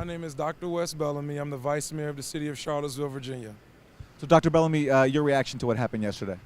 name is Dr. Wes Bellamy. I'm the Vice-Mayor of the city of Charlottesville, Virginia. So, Dr. Bellamy, your reaction to what happened yesterday?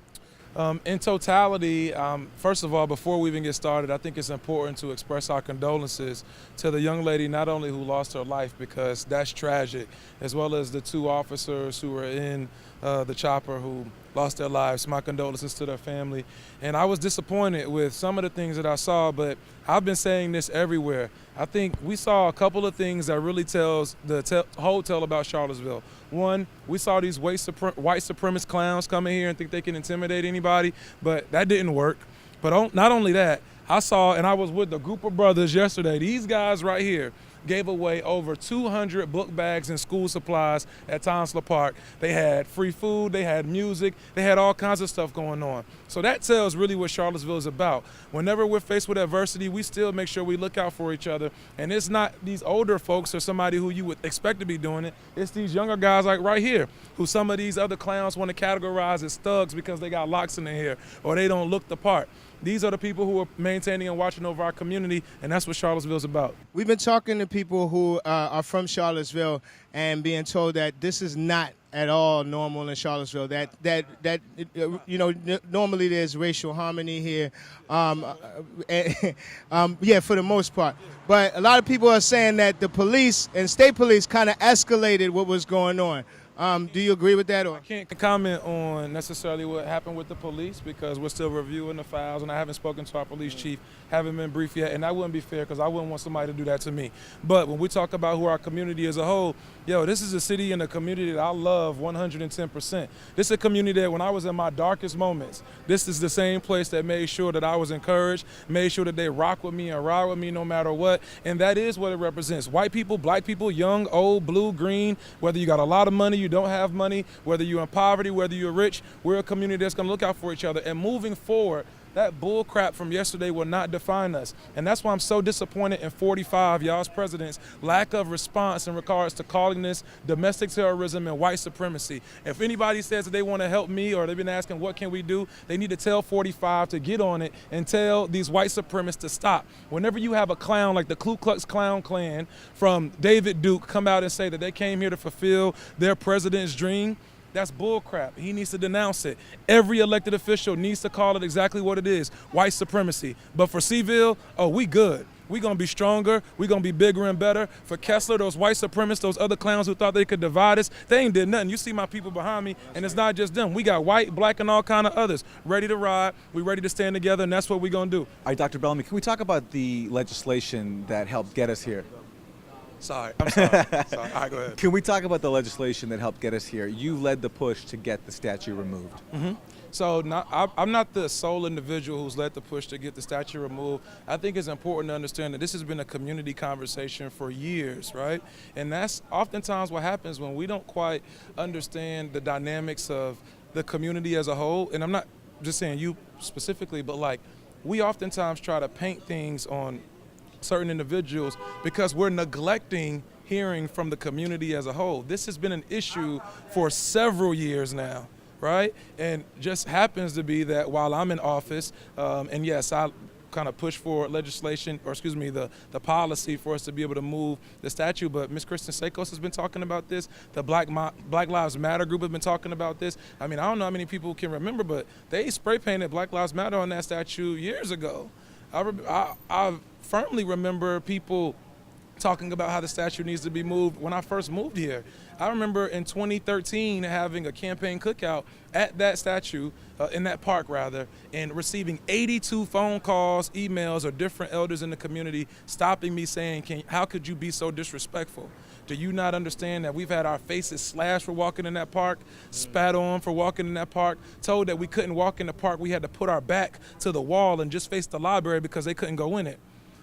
In totality, first of all, before we even get started, I think it's important to express our condolences to the young lady not only who lost her life, because that's tragic, as well as the two officers who were in the chopper who lost their lives. My condolences to their family. And I was disappointed with some of the things that I saw, but I've been saying this everywhere. I think we saw a couple of things that really tells the whole tale about Charlottesville. One, we saw these white supremacist clowns come in here and think they can intimidate anybody, but that didn't work. But not only that, I saw, and I was with a group of brothers yesterday, these guys right here gave away over 200 book bags and school supplies at Townsville Park. They had free food, they had music, they had all kinds of stuff going on. So that tells really what Charlottesville is about. Whenever we're faced with adversity, we still make sure we look out for each other. And it's not these older folks or somebody who you would expect to be doing it. It's these younger guys like right here, who some of these other clowns want to categorize as thugs because they got locks in their hair or they don't look the part. These are the people who are maintaining and watching over our community, and that's what Charlottesville's about. We've been talking to people who are from Charlottesville and being told that this is not at all normal in Charlottesville. Normally there's racial harmony here, yeah, for the most part. But a lot of people are saying that the police and state police kind of escalated what was going on. Do you agree with that? Or? I can't comment on necessarily what happened with the police because we're still reviewing the files, and I haven't spoken to our police chief, haven't been briefed yet, and that wouldn't be fair because I wouldn't want somebody to do that to me. But when we talk about who our community as a whole, this is a city and a community that I love 110%. This is a community that when I was in my darkest moments, this is the same place that made sure that I was encouraged, made sure that they rock with me and ride with me no matter what, and that is what it represents. White people, black people, young, old, blue, green, whether you got a lot of money, you don't have money, whether you're in poverty, whether you're rich, we're a community that's going to look out for each other. And moving forward, that bull crap from yesterday will not define us. And that's why I'm so disappointed in 45, y'all's president's lack of response in regards to calling this domestic terrorism and white supremacy. If anybody says that they want to help me or they've been asking what can we do, they need to tell 45 to get on it and tell these white supremacists to stop. Whenever you have a clown like the Klux Klan Clan from David Duke come out and say that they came here to fulfill their president's dream, that's bullcrap. He needs to denounce it. Every elected official needs to call it exactly what it is, white supremacy. But for Seville, we good. We're going to be stronger. We're going to be bigger and better. For Kessler, those white supremacists, those other clowns who thought they could divide us, they ain't did nothing. You see my people behind me, and it's not just them. We got white, black, and all kind of others ready to ride. We're ready to stand together, and that's what we're going to do. All right, Dr. Bellamy, can we talk about the legislation that helped get us here? Sorry, I'm sorry. Sorry. All right, go ahead. Can we talk about the legislation that helped get us here? You led the push to get the statue removed. Mm-hmm. So I'm not the sole individual who's led the push to get the statue removed. I think it's important to understand that this has been a community conversation for years, right? And that's oftentimes what happens when we don't quite understand the dynamics of the community as a whole. And I'm not just saying you specifically, but like we oftentimes try to paint things on certain individuals because we're neglecting hearing from the community as a whole. This has been an issue for several years now, right? And just happens to be that while I'm in office, and yes, I kind of push for legislation, or excuse me, the policy for us to be able to move the statue, but Ms. Kristen Sakos has been talking about this. The Black Lives Matter group has been talking about this. I mean, I don't know how many people can remember, but they spray painted Black Lives Matter on that statue years ago. I firmly remember people talking about how the statue needs to be moved when I first moved here. I remember in 2013 having a campaign cookout at that statue, in that park rather, and receiving 82 phone calls, emails, or different elders in the community stopping me saying, how could you be so disrespectful? Do you not understand that we've had our faces slashed for walking in that park, spat on for walking in that park, told that we couldn't walk in the park, we had to put our back to the wall and just face the library because they couldn't go in it.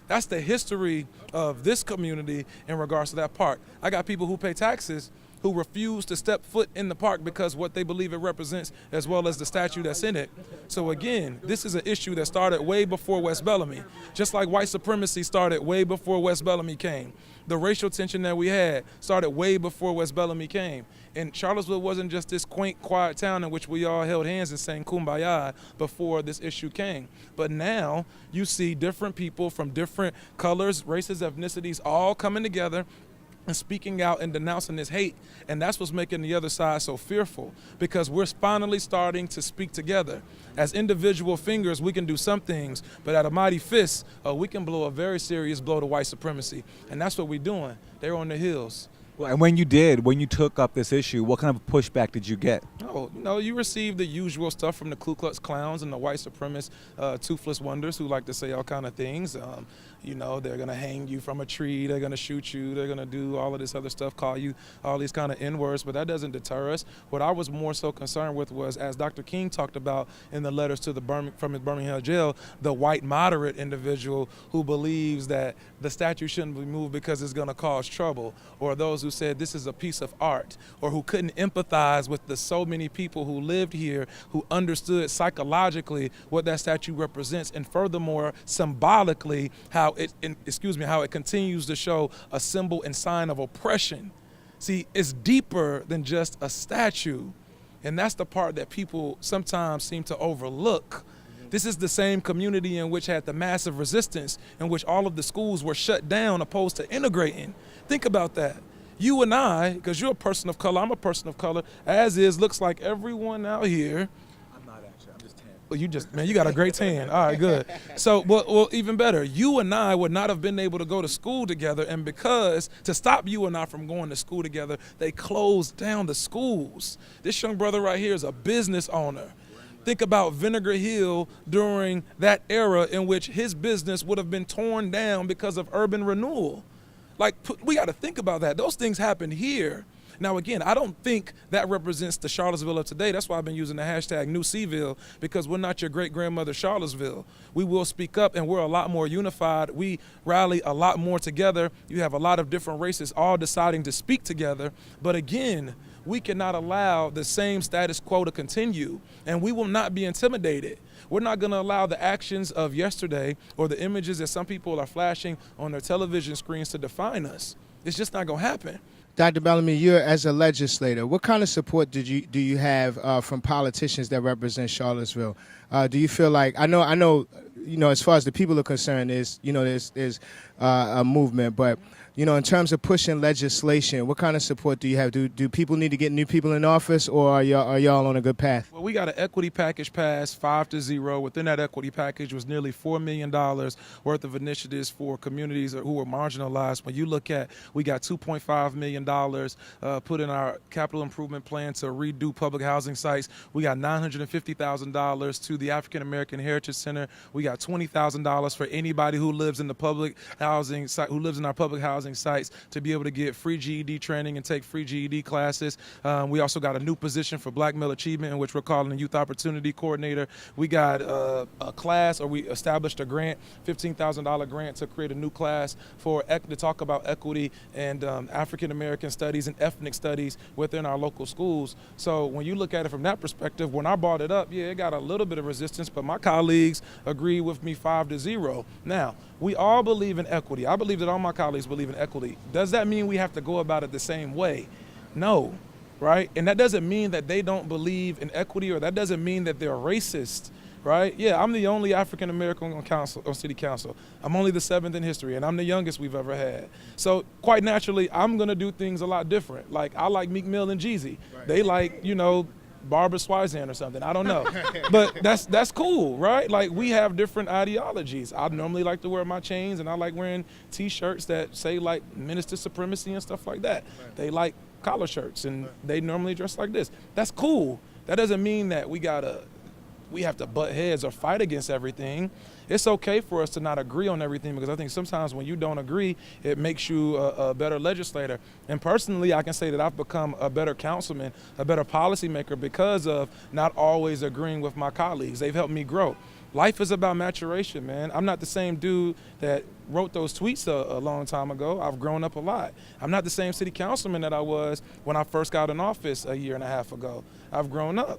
That's the history of this community in regards to that park. I got people who pay taxes who refuse to step foot in the park because what they believe it represents, as well as the statue that's in it. So again, this is an issue that started way before Wes Bellamy. Just like white supremacy started way before Wes Bellamy came. The racial tension that we had started way before Wes Bellamy came. And Charlottesville wasn't just this quaint, quiet town in which we all held hands and sang Kumbaya before this issue came. But now you see different people from different colors, races, ethnicities all coming together and speaking out and denouncing this hate. And that's what's making the other side so fearful, because we're finally starting to speak together. As individual fingers, we can do some things, but at a mighty fist, we can blow a very serious blow to white supremacy. And that's what we're doing. They're on the hills. Well, and when you took up this issue, what kind of pushback did you get? Oh, you receive the usual stuff from the Ku Klux Klans and the white supremacist toothless wonders who like to say all kind of things. They're going to hang you from a tree, they're going to shoot you, they're going to do all of this other stuff, call you all these kind of N-words, but that doesn't deter us. What I was more so concerned with was, as Dr. King talked about in the letters to from his Birmingham jail, the white moderate individual who believes that the statue shouldn't be moved because it's going to cause trouble, or those who said this is a piece of art, or who couldn't empathize with the so many people who lived here who understood psychologically what that statue represents, and furthermore symbolically how it continues to show a symbol and sign of oppression. See, it's deeper than just a statue, and that's the part that people sometimes seem to overlook. This is the same community in which had the massive resistance, in which all of the schools were shut down opposed to integrating. Think about that. You and I, because you're a person of color, I'm a person of color, looks like everyone out here. I'm not actually, I'm just tan. Well, you got a great tan. All right, good. So, well, even better, you and I would not have been able to go to school together, and because to stop you and I from going to school together, they closed down the schools. This young brother right here is a business owner. Think about Vinegar Hill during that era in which his business would have been torn down because of urban renewal. Like, we got to think about that. Those things happened here. Now, again, I don't think that represents the Charlottesville of today. That's why I've been using the hashtag #NewSeaville, because we're not your great-grandmother Charlottesville. We will speak up, and we're a lot more unified. We rally a lot more together. You have a lot of different races all deciding to speak together. But again, we cannot allow the same status quo to continue, and we will not be intimidated. We're not going to allow the actions of yesterday or the images that some people are flashing on their television screens to define us. It's just not going to happen. Dr. Bellamy, you're as a legislator. What kind of support do you have from politicians that represent Charlottesville? Do you feel like I know, as far as the people are concerned, there's a movement, but in terms of pushing legislation, what kind of support do you have? Do people need to get new people in office, or are y'all on a good path? Well, we got an equity package passed 5-0. Within that equity package was nearly $4 million worth of initiatives for communities who were marginalized. When you look at, we got $2.5 million put in our capital improvement plan to redo public housing sites. We got $950,000 to the African American Heritage Center. We got $20,000 for anybody who lives in the public housing site, who lives in our public housing sites, to be able to get free GED training and take free GED classes. We also got a new position for Black Male Achievement, in which we're calling a Youth Opportunity Coordinator. We got a class, or we established a grant, $15,000 grant to create a new class to talk about equity and African American studies and ethnic studies within our local schools. So when you look at it from that perspective, when I brought it up, yeah, it got a little bit of resistance, but my colleagues agreed with me 5-0. Now, we all believe in equity. I believe that all my colleagues believe in equity. Does that mean we have to go about it the same way? No, right? And that doesn't mean that they don't believe in equity, or that doesn't mean that they're racist, right? Yeah, I'm the only African American on city council. I'm only the 7th in history, and I'm the youngest we've ever had. So quite naturally, I'm gonna do things a lot different. Like, I like Meek Mill and Jeezy. Right. They like, Barbara Streisand or something. I don't know. But that's cool, right? Like, we have different ideologies. I normally like to wear my chains, and I like wearing T-shirts that say, like, Minister Supremacy and stuff like that. Right. They like collar shirts, and they normally dress like this. That's cool. That doesn't mean that we have to butt heads or fight against everything. It's okay for us to not agree on everything, because I think sometimes when you don't agree, it makes you a better legislator. And personally, I can say that I've become a better councilman, a better policymaker, because of not always agreeing with my colleagues. They've helped me grow. Life is about maturation, man. I'm not the same dude that wrote those tweets a long time ago. I've grown up a lot. I'm not the same city councilman that I was when I first got in office a year and a half ago. I've grown up.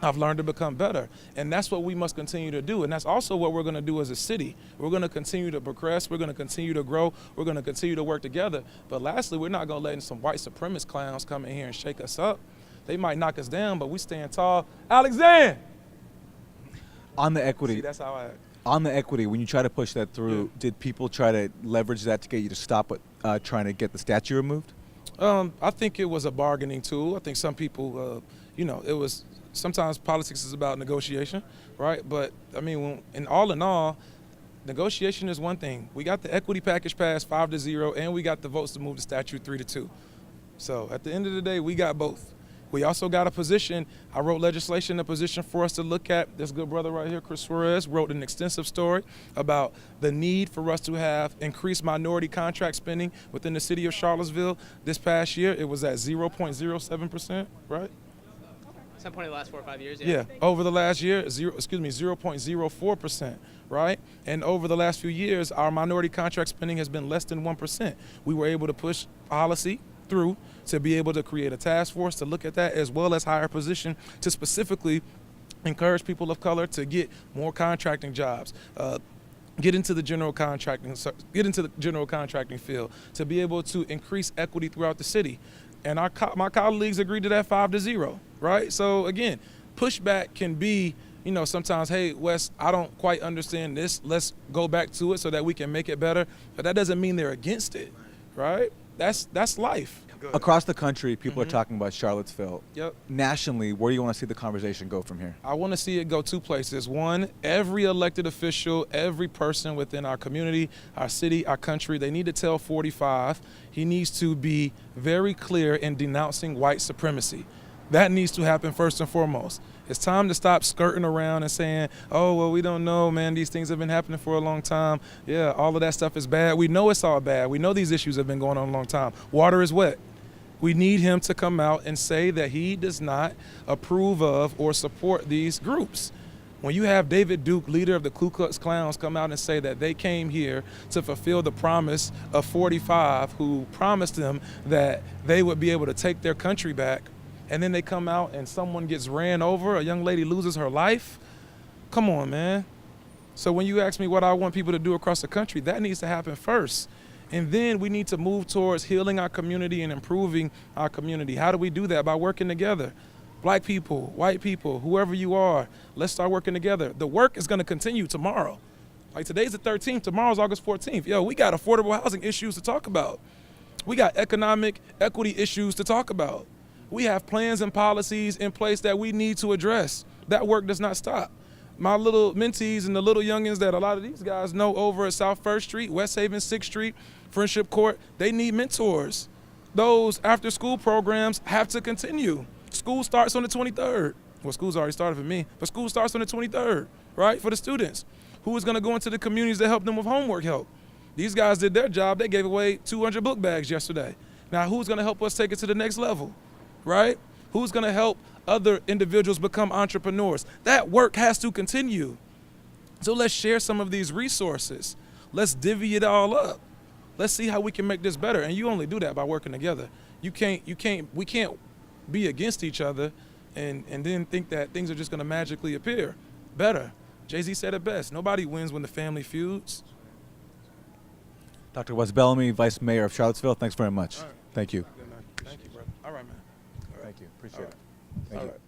I've learned to become better, and that's what we must continue to do, and that's also what we're going to do as a city. We're going to continue to progress, we're going to continue to grow, we're going to continue to work together, but lastly, we're not going to let some white supremacist clowns come in here and shake us up. They might knock us down, but we stand tall. Alexander! On the equity. See, that's how I act. On the equity, when you try to push that through, did people try to leverage that to get you to stop what trying to get the statue removed? I think it was a bargaining tool. I think some people, it was sometimes politics is about negotiation, right? But I mean, in all, negotiation is one thing. We got the equity package passed 5-0, and we got the votes to move the statute 3-2. So at the end of the day, we got both. We also got a position. I wrote legislation, a position for us to look at. This good brother right here, Chris Suarez, wrote an extensive story about the need for us to have increased minority contract spending within the city of Charlottesville. This past year, it was at 0.07%, right? At some point in the last 4 or 5 years, Yeah, over the last year, 0.04%, right? And over the last few years, our minority contract spending has been less than 1%. We were able to push policy through to be able to create a task force to look at that, as well as hire a position to specifically encourage people of color to get more contracting jobs, get into the general contracting field, to be able to increase equity throughout the city. And my colleagues agreed to that 5-0, right? So again, pushback can be, sometimes, hey, Wes, I don't quite understand this. Let's go back to it so that we can make it better. But that doesn't mean they're against it, right? That's life. Across the country, people are talking about Charlottesville. Yep. Nationally, where do you want to see the conversation go from here? I want to see it go two places. One, every elected official, every person within our community, our city, our country, they need to tell 45 he needs to be very clear in denouncing white supremacy. That needs to happen first and foremost. It's time to stop skirting around and saying, oh, well, we don't know, man, these things have been happening for a long time. Yeah, all of that stuff is bad. We know it's all bad. We know these issues have been going on a long time. Water is wet. We need him to come out and say that he does not approve of or support these groups. When you have David Duke, leader of the Ku Klux Klans, come out and say that they came here to fulfill the promise of 45 who promised them that they would be able to take their country back, and then they come out and someone gets ran over, a young lady loses her life. Come on, man. So when you ask me what I want people to do across the country, that needs to happen first. And then we need to move towards healing our community and improving our community. How do we do that? By working together. Black people, white people, whoever you are, let's start working together. The work is going to continue tomorrow. Like today's the 13th, tomorrow's August 14th. Yo, we got affordable housing issues to talk about. We got economic equity issues to talk about. We have plans and policies in place that we need to address. That work does not stop. My little mentees and the little youngins that a lot of these guys know over at South 1st Street, West Haven 6th Street, Friendship Court, they need mentors. Those after school programs have to continue. School starts on the 23rd. Well, school's already started for me, but school starts on the 23rd, right, for the students. Who is going to go into the communities to help them with homework help? These guys did their job. They gave away 200 book bags yesterday. Now, who's going to help us take it to the next level, right? Who's going to help other individuals become entrepreneurs? That work has to continue. So let's share some of these resources. Let's divvy it all up. Let's see how we can make this better. And you only do that by working together. We can't be against each other and then think that things are just going to magically appear better. Jay-Z said it best. Nobody wins when the family feuds. Dr. Wes Bellamy, Vice Mayor of Charlottesville, thanks very much. All right. Thank you. Good, man. Thank you, brother. All right, man. All right. Thank you. Appreciate it. All right.